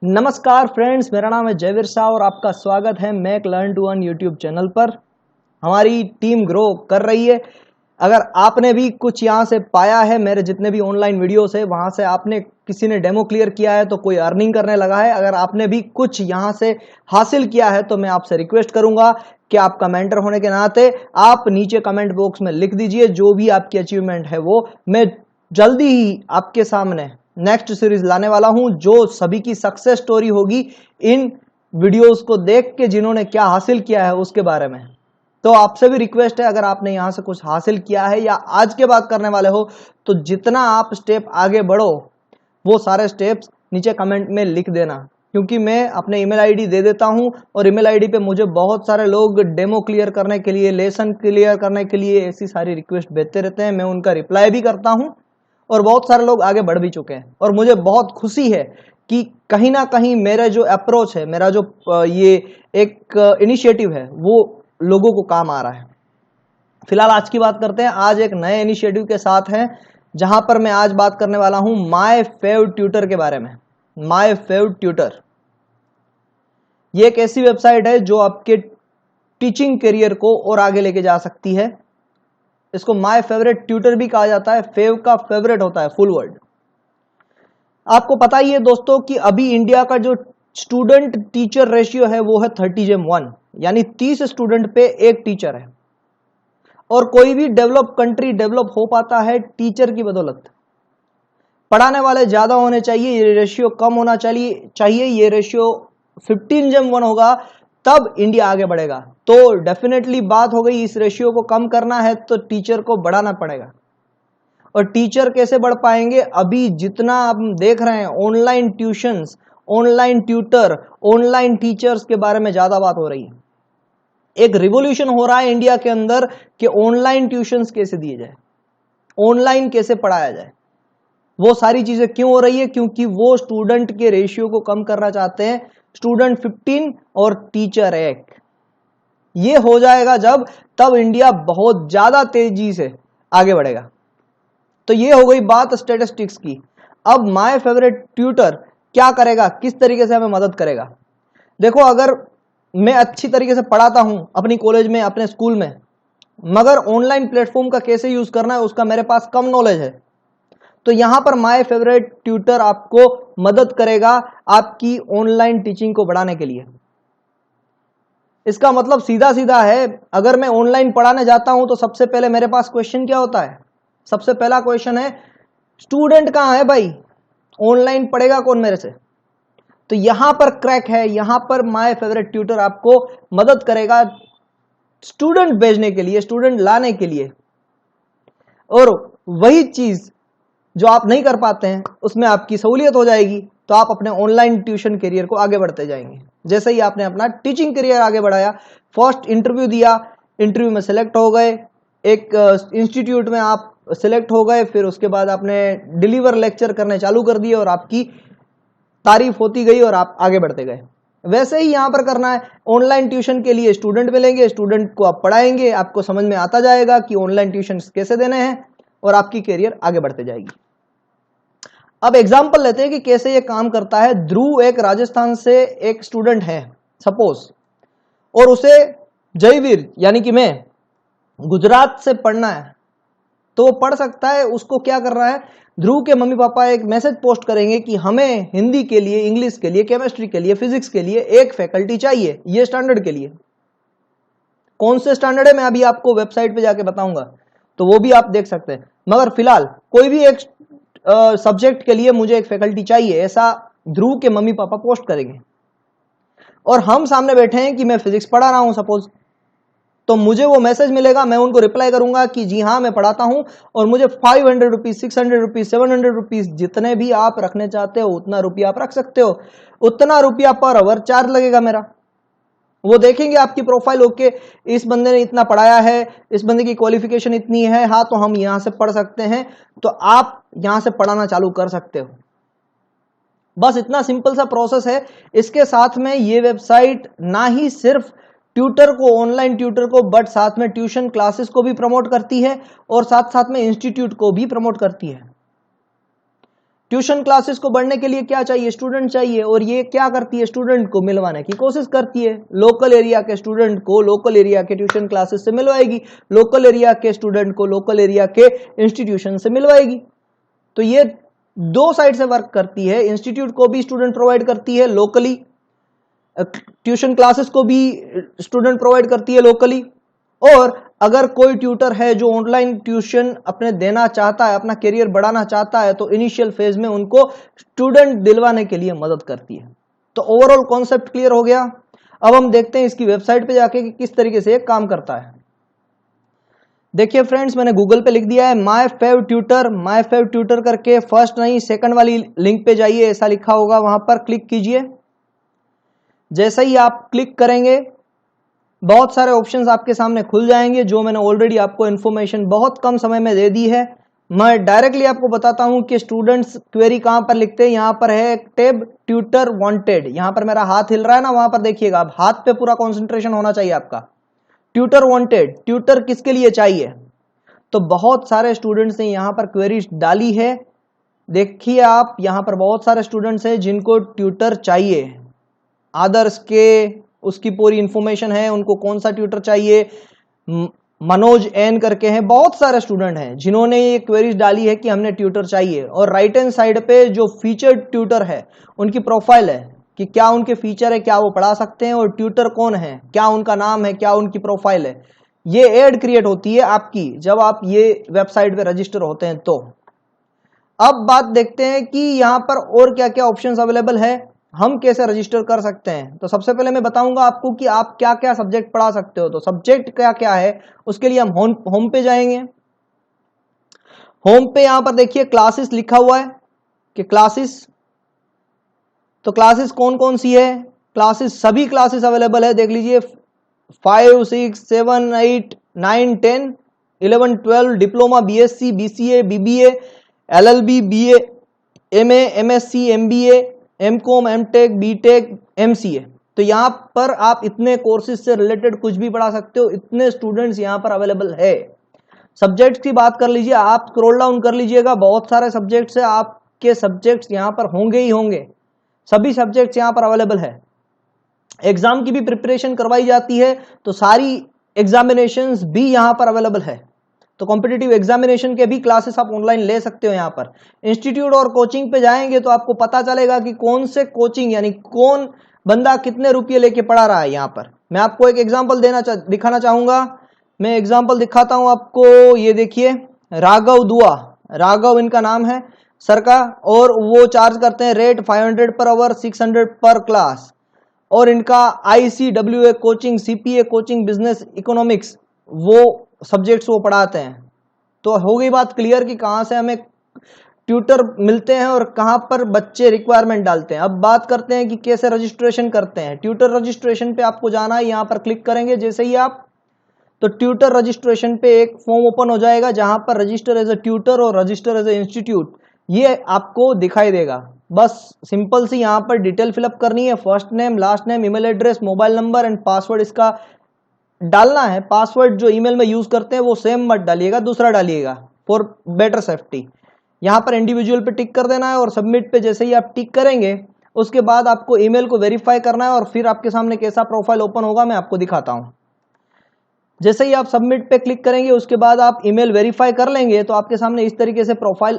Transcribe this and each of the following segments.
नमस्कार फ्रेंड्स, मेरा नाम है जयवीर शाह और आपका स्वागत है Mac learn to earn YouTube channel पर। हमारी टीम ग्रो कर रही है। अगर आपने भी कुछ यहाँ से पाया है, मेरे जितने भी ऑनलाइन वीडियोस है वहाँ से आपने किसी ने डेमो क्लियर किया है तो कोई अर्निंग करने लगा है। अगर आपने भी कुछ यहाँ से हासिल किया है तो मैं आपसे रिक्वेस्ट करूंगा कि आप कमेंटर होने के नाते आप नीचे कमेंट बॉक्स में लिख दीजिए जो भी आपकी अचीवमेंट है। वो मैं जल्दी ही आपके सामने नेक्स्ट सीरीज लाने वाला हूं जो सभी की सक्सेस स्टोरी होगी इन वीडियोस को देख के, जिन्होंने क्या हासिल किया है उसके बारे में। तो आपसे भी रिक्वेस्ट है, अगर आपने यहां से कुछ हासिल किया है या आज के बाद करने वाले हो तो जितना आप स्टेप आगे बढ़ो वो सारे स्टेप्स नीचे कमेंट में लिख देना, क्योंकि मैं अपने ईमेल आईडी दे देता हूं और ईमेल आईडी पे मुझे बहुत सारे लोग डेमो क्लियर करने के लिए, लेसन क्लियर करने के लिए ऐसी सारी रिक्वेस्ट भेजते रहते हैं। मैं उनका रिप्लाई भी करता हूं और बहुत सारे लोग आगे बढ़ भी चुके हैं और मुझे बहुत खुशी है कि कहीं ना कहीं मेरा जो अप्रोच है, मेरा जो ये एक इनिशिएटिव है वो लोगों को काम आ रहा है। फिलहाल आज की बात करते हैं। आज एक नए इनिशिएटिव के साथ हैं जहां पर मैं आज बात करने वाला हूं माय फेव ट्यूटर के बारे में। माय फेव ट्यूटर ये एक ऐसी वेबसाइट है जो आपके टीचिंग करियर को और आगे लेके जा सकती है। इसको माय फेवरेट ट्यूटर भी कहा जाता है। फेव का फेवरेट होता है फुल वर्ड। आपको पता ही है दोस्तों कि अभी इंडिया का जो स्टूडेंट टीचर रेशियो है वो है 30:1, यानी 30 स्टूडेंट पे एक टीचर है। और कोई भी डेवलप कंट्री डेवलप हो पाता है टीचर की बदौलत। पढ़ाने वाले ज्यादा होने चाहिए, ये रेशियो कम होना चाहिए। ये रेशियो 15:1 होगा तब इंडिया आगे बढ़ेगा। तो डेफिनेटली बात हो गई, इस रेशियो को कम करना है तो टीचर को बढ़ाना पड़ेगा। और टीचर कैसे बढ़ पाएंगे? अभी जितना हम देख रहे हैं online tuitions, online tutor, online teachers के बारे में ज्यादा बात हो रही है। एक रिवॉल्यूशन हो रहा है इंडिया के अंदर कि ऑनलाइन ट्यूशंस कैसे दिए जाए, ऑनलाइन कैसे पढ़ाया जाए। वो सारी चीजें क्यों हो रही है? क्योंकि वो स्टूडेंट के रेशियो को कम करना चाहते हैं। स्टूडेंट 15 और टीचर 1। ये हो जाएगा जब, तब इंडिया बहुत ज्यादा तेजी से आगे बढ़ेगा। तो ये हो गई बात स्टैटिस्टिक्स की। अब माय फेवरेट ट्यूटर क्या करेगा, किस तरीके से हमें मदद करेगा? देखो, अगर मैं अच्छी तरीके से पढ़ाता हूं अपनी कॉलेज में, अपने स्कूल में, मगर ऑनलाइन प्लेटफॉर्म का कैसे यूज करना है उसका मेरे पास कम नॉलेज है, तो यहां पर माय फेवरेट ट्यूटर आपको मदद करेगा आपकी ऑनलाइन टीचिंग को बढ़ाने के लिए। इसका मतलब सीधा सीधा है, अगर मैं ऑनलाइन पढ़ाने जाता हूं तो सबसे पहले मेरे पास क्वेश्चन क्या होता है? सबसे पहला क्वेश्चन है, स्टूडेंट कहां है भाई? ऑनलाइन पढ़ेगा कौन मेरे से? तो यहां पर क्रैक है। यहां पर माय फेवरेट ट्यूटर आपको मदद करेगा स्टूडेंट भेजने के लिए, स्टूडेंट लाने के लिए। और वही चीज जो आप नहीं कर पाते हैं उसमें आपकी सहूलियत हो जाएगी, तो आप अपने ऑनलाइन ट्यूशन करियर को आगे बढ़ते जाएंगे। जैसे ही आपने अपना टीचिंग करियर आगे बढ़ाया, फर्स्ट इंटरव्यू दिया, इंटरव्यू में सिलेक्ट हो गए, एक इंस्टीट्यूट में आप सिलेक्ट हो गए, फिर उसके बाद आपने डिलीवर लेक्चर करने चालू कर दिए और आपकी तारीफ होती गई और आप आगे बढ़ते गए। वैसे ही यहां पर करना है। ऑनलाइन ट्यूशन के लिए स्टूडेंट मिलेंगे, स्टूडेंट को आप पढ़ाएंगे, आपको समझ में आता जाएगा कि ऑनलाइन ट्यूशन कैसे देने हैं और आपकी करियर आगे बढ़ते जाएगी। अब एग्जाम्पल लेते हैं कि कैसे ये काम करता है। ध्रुव एक राजस्थान से एक स्टूडेंट है सपोज, और उसे जयवीर यानी कि मैं गुजरात से पढ़ना है, तो वो पढ़ सकता है। उसको क्या करना है, ध्रुव के मम्मी पापा एक मैसेज पोस्ट करेंगे कि हमें हिंदी के लिए, इंग्लिश के लिए, केमिस्ट्री के लिए, फिजिक्स के लिए एक फैकल्टी चाहिए, ये स्टैंडर्ड के लिए। कौन से स्टैंडर्ड है मैं अभी आपको वेबसाइट पे जाके बताऊंगा, तो वो भी आप देख सकते हैं। मगर फिलहाल कोई भी एक सब्जेक्ट के लिए मुझे एक फैकल्टी चाहिए, ऐसा ध्रुव के मम्मी पापा पोस्ट करेंगे। और हम सामने बैठे हैं कि मैं फिजिक्स पढ़ा रहा हूं सपोज, तो मुझे वो मैसेज मिलेगा, मैं उनको रिप्लाई करूंगा कि जी हाँ मैं पढ़ाता हूं और मुझे 500 रुपीज, 600 रुपीज, 700 रुपीज, जितने भी आप रखने चाहते हो उतना रुपया आप रख सकते हो। उतना रुपया पर आवर चार्ज लगेगा मेरा। वो देखेंगे आपकी प्रोफाइल, ओके इस बंदे ने इतना पढ़ाया है, इस बंदे की क्वालिफिकेशन इतनी है, हाँ तो हम यहां से पढ़ सकते हैं, तो आप यहां से पढ़ाना चालू कर सकते हो। बस इतना सिंपल सा प्रोसेस है। इसके साथ में ये वेबसाइट ना ही सिर्फ ट्यूटर को, ऑनलाइन ट्यूटर को, बट साथ में ट्यूशन क्लासेस को भी प्रमोट करती है और साथ साथ में इंस्टीट्यूट को भी प्रमोट करती है। ट्यूशन क्लासेस को बढ़ने के लिए क्या चाहिए, स्टूडेंट चाहिए, और ये क्या करती है, स्टूडेंट को मिलवाने की कोशिश करती है। लोकल एरिया के स्टूडेंट को लोकल एरिया के ट्यूशन क्लासेस से मिलवाएगी, लोकल एरिया के स्टूडेंट को लोकल एरिया के इंस्टीट्यूशन से मिलवाएगी। तो ये दो साइड से वर्क करती है, इंस्टीट्यूट को भी स्टूडेंट प्रोवाइड करती है लोकली, ट्यूशन क्लासेस को भी स्टूडेंट प्रोवाइड करती है लोकली, और अगर कोई ट्यूटर है जो ऑनलाइन ट्यूशन अपने देना चाहता है, अपना करियर बढ़ाना चाहता है, तो इनिशियल फेज में उनको स्टूडेंट दिलवाने के लिए मदद करती है। तो ओवरऑल कॉन्सेप्ट क्लियर हो गया। अब हम देखते हैं इसकी वेबसाइट पे जाके कि किस तरीके से ये काम करता है। देखिए फ्रेंड्स, मैंने गूगल पे लिख दिया है my fav tutor, my fav tutor करके फर्स्ट नहीं सेकंड वाली लिंक पे जाइए, ऐसा लिखा होगा, वहां पर क्लिक कीजिए। जैसे ही आप क्लिक करेंगे बहुत सारे ऑप्शंस आपके सामने खुल जाएंगे, जो मैंने ऑलरेडी आपको इन्फॉर्मेशन बहुत कम समय में दे दी है। मैं डायरेक्टली आपको बताता हूं कि स्टूडेंट्स क्वेरी कहां पर लिखते हैं। यहां पर है टैब ट्यूटर वांटेड, यहां पर मेरा हाथ हिल रहा है ना, वहां पर देखिएगा, आप हाथ पे पूरा कंसंट्रेशन होना चाहिए आपका। ट्यूटर वांटेड, ट्यूटर किसके लिए चाहिए, तो बहुत सारे स्टूडेंट्स ने यहां पर क्वेरी डाली है। देखिए आप, यहां पर बहुत सारे स्टूडेंट्स हैं जिनको ट्यूटर चाहिए, आदर्श के उसकी पूरी इंफॉर्मेशन है, उनको कौन सा ट्यूटर चाहिए, मनोज एन करके हैं, बहुत सारे स्टूडेंट हैं जिन्होंने ये क्वेरीज डाली है कि हमने ट्यूटर चाहिए। और राइट हैंड साइड पे जो फीचर्ड ट्यूटर है उनकी प्रोफाइल है कि क्या उनके फीचर है, क्या वो पढ़ा सकते हैं, और ट्यूटर कौन है, क्या उनका नाम है, क्या उनकी प्रोफाइल है। ये एड क्रिएट होती है आपकी जब आप ये वेबसाइट पे रजिस्टर होते हैं। तो अब बात देखते हैं कि यहां पर और क्या क्या ऑप्शंस अवेलेबल है, हम कैसे रजिस्टर कर सकते हैं। तो सबसे पहले मैं बताऊंगा आपको कि आप क्या क्या सब्जेक्ट पढ़ा सकते हो। तो सब्जेक्ट क्या क्या है, उसके लिए हम होम पे जाएंगे। होम पे यहां पर देखिए क्लासेस लिखा हुआ है कि क्लासेस, तो क्लासेस कौन कौन सी है, क्लासेस सभी क्लासेस अवेलेबल है, देख लीजिए 5, 6, 7, 8, 9, 10, 11, 12, diploma, BSc, BCA, BBA, LLB, BA, MA, MSc, MBA, MCom, MTech, BTech, MCA. तो यहां पर आप इतने कोर्सेज से रिलेटेड कुछ भी पढ़ा सकते हो, इतने स्टूडेंट्स यहां पर अवेलेबल है। सब्जेक्ट्स की बात कर लीजिए, आप स्क्रॉल डाउन कर लीजिएगा, बहुत सारे सब्जेक्ट्स है, आपके सब्जेक्ट्स यहां पर होंगे ही होंगे, सभी सब्जेक्ट्स यहां पर अवेलेबल है। एग्जाम की भी प्रिपरेशन करवाई जाती है, तो सारी एग्जामिनेशंस भी यहां पर अवेलेबल है। तो कॉम्पिटिटिव एग्जामिनेशन के भी क्लासेस आप ऑनलाइन ले सकते हो। यहाँ पर इंस्टीट्यूट और कोचिंग पे जाएंगे तो आपको पता चलेगा कि कौन से कोचिंग यानी कौन बंदा कितने रुपये लेके पढ़ा रहा है। यहाँ पर मैं आपको एक एग्जांपल दिखाना चाहूंगा। मैं एग्जांपल दिखाता हूं आपको, ये देखिए राघव दुआ, राघव इनका नाम है सर का, और वो चार्ज करते हैं रेट 500 पर आवर, 600 पर क्लास। और इनका ICWA coaching, CPA coaching, business economics, वो सब्जेक्ट्स वो पढ़ाते हैं। तो हो गई बात क्लियर कि कहां से हमें ट्यूटर मिलते हैं और कहां पर बच्चे रिक्वायरमेंट डालते हैं। अब बात करते हैं कि कैसे रजिस्ट्रेशन करते हैं। ट्यूटर रजिस्ट्रेशन पे आपको जाना है, यहां पर क्लिक करेंगे जैसे ही आप, तो ट्यूटर रजिस्ट्रेशन पे एक फॉर्म ओपन हो जाएगा जहां पर रजिस्टर एज ए ट्यूटर और रजिस्टर एज ए इंस्टीट्यूट ये आपको दिखाई देगा। बस सिंपल सी यहां पर डिटेल फिलअप करनी है, first name, last name, email address, mobile number and password इसका डालना है। पासवर्ड जो ईमेल में यूज करते हैं वो सेम मत डालिएगा, दूसरा डालिएगा फॉर बेटर सेफ्टी। यहां पर इंडिविजुअल पे टिक कर देना है और सबमिट पे जैसे ही आप टिक करेंगे उसके बाद आपको ईमेल को वेरीफाई करना है और फिर आपके सामने कैसा प्रोफाइल ओपन होगा मैं आपको दिखाता हूं। जैसे ही आप सबमिट पे क्लिक करेंगे उसके बाद आप ईमेल वेरीफाई कर लेंगे तो आपके सामने इस तरीके से प्रोफाइल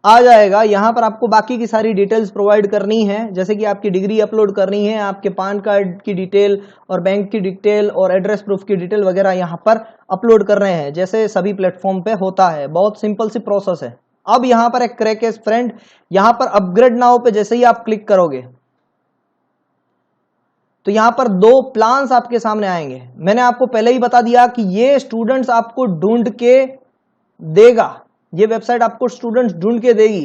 आ जाएगा। यहां पर आपको बाकी की सारी डिटेल्स प्रोवाइड करनी है, जैसे कि आपकी डिग्री अपलोड करनी है, आपके पैन कार्ड की डिटेल और बैंक की डिटेल और एड्रेस प्रूफ की डिटेल वगैरह यहां पर अपलोड कर रहे हैं, जैसे सभी प्लेटफॉर्म पे होता है। बहुत सिंपल सी प्रोसेस है। अब यहां पर एक क्रैक है फ्रेंड, यहां पर अपग्रेड नाउ पे जैसे ही आप क्लिक करोगे तो यहां पर 2 प्लान्स आपके सामने आएंगे। मैंने आपको पहले ही बता दिया कि ये स्टूडेंट्स आपको ढूंढ के देगा, ये वेबसाइट आपको स्टूडेंट्स ढूंढ के देगी।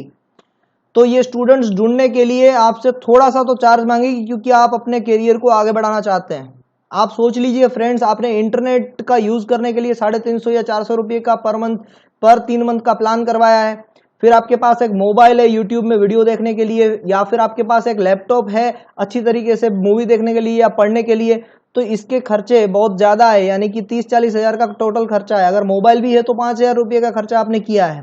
तो ये स्टूडेंट्स ढूंढने के लिए आपसे थोड़ा सा तो चार्ज मांगेगी, क्योंकि आप अपने करियर को आगे बढ़ाना चाहते हैं। आप सोच लीजिए फ्रेंड्स, आपने इंटरनेट का यूज करने के लिए 350 या 400 रुपये का पर मंथ, पर 3 मंथ का प्लान करवाया है। फिर आपके पास एक मोबाइल है यूट्यूब में वीडियो देखने के लिए, या फिर आपके पास एक लैपटॉप है अच्छी तरीके से मूवी देखने के लिए या पढ़ने के लिए। तो इसके खर्चे बहुत ज्यादा है, यानी कि 30-40 हजार का टोटल खर्चा है। अगर मोबाइल भी है तो 5,000 रुपये का खर्चा आपने किया है।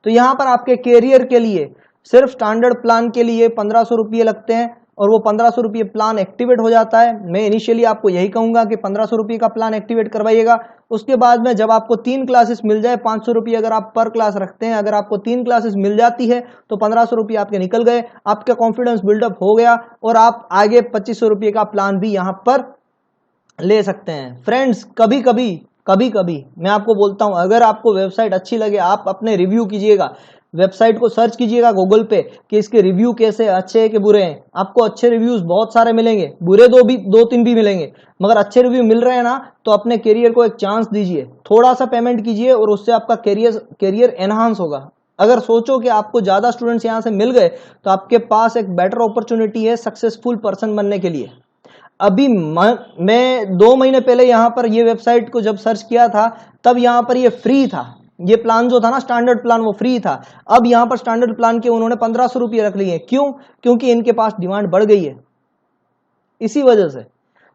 तो यहाँ पर आपके कैरियर के लिए सिर्फ स्टैंडर्ड प्लान के लिए 1500 रुपये लगते हैं और वो 1500 रुपये प्लान एक्टिवेट हो जाता है। मैं इनिशियली आपको यही कहूंगा कि 1500 रुपये का प्लान एक्टिवेट करवाइएगा। उसके बाद में जब आपको 3 क्लासेस मिल जाए, 500 रुपये अगर आप पर क्लास रखते हैं, अगर आपको 3 क्लासेस मिल जाती है तो 1500 रुपये आपके निकल गए, आपका कॉन्फिडेंस बिल्डअप हो गया और आप आगे 2500 रुपये का प्लान भी यहां पर ले सकते हैं। फ्रेंड्स, कभी कभी मैं आपको बोलता हूं, अगर आपको वेबसाइट अच्छी लगे, आप अपने रिव्यू कीजिएगा, वेबसाइट को सर्च कीजिएगा गूगल पे कि इसके रिव्यू कैसे, अच्छे हैं कि बुरे हैं। आपको अच्छे रिव्यूज बहुत सारे मिलेंगे, बुरे दो तीन भी मिलेंगे, मगर अच्छे रिव्यू मिल रहे हैं ना, तो अपने करियर को एक चांस दीजिए, थोड़ा सा पेमेंट कीजिए और उससे आपका करियर एनहांस होगा। अगर सोचो कि आपको ज्यादा स्टूडेंट्स यहां से मिल गए तो आपके पास एक बेटर अपॉर्चुनिटी है सक्सेसफुल पर्सन बनने के लिए। अभी मैं 2 महीने पहले यहां पर ये वेबसाइट को जब सर्च किया था, तब यहां पर ये फ्री था, ये प्लान जो था ना स्टैंडर्ड प्लान, वो फ्री था। अब यहां पर स्टैंडर्ड प्लान के उन्होंने 1500 रुपये रख लिए। क्यों? क्योंकि इनके पास डिमांड बढ़ गई है, इसी वजह से।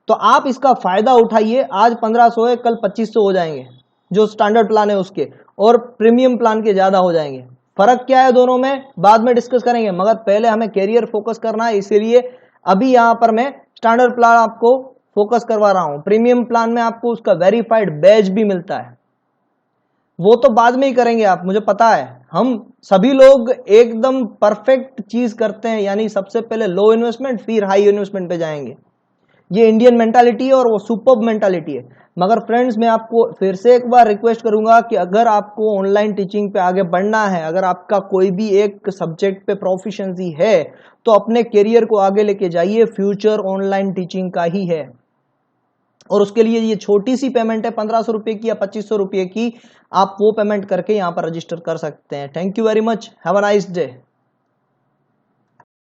तो आप इसका फायदा उठाइए। आज 1500 है, कल 2500 हो जाएंगे जो स्टैंडर्ड प्लान है उसके, और प्रीमियम प्लान के ज्यादा हो जाएंगे। फर्क क्या है दोनों में बाद में डिस्कस करेंगे, मगर पहले हमें कैरियर फोकस करना है, इसीलिए अभी यहां पर मैं स्टैंडर्ड प्लान आपको फोकस करवा रहा हूं। प्रीमियम प्लान में आपको उसका वेरीफाइड बैज भी मिलता है, वो तो बाद में ही करेंगे आप, मुझे पता है। हम सभी लोग एकदम परफेक्ट चीज करते हैं, यानी सबसे पहले लो इन्वेस्टमेंट फिर हाई इन्वेस्टमेंट पे जाएंगे। ये इंडियन मेंटालिटी है और वो सुपर्ब मेंटालिटी है। मगर फ्रेंड्स, मैं आपको फिर से एक बार रिक्वेस्ट करूंगा कि अगर आपको ऑनलाइन टीचिंग पे आगे बढ़ना है, अगर आपका कोई भी एक सब्जेक्ट पे प्रोफिशिएंसी है, तो अपने करियर को आगे लेके जाइए। फ्यूचर ऑनलाइन टीचिंग का ही है और उसके लिए ये छोटी सी पेमेंट है 1500 रुपये की या 2500 रुपये की, आप वो पेमेंट करके यहाँ पर रजिस्टर कर सकते हैं। Thank you very much, have a nice day.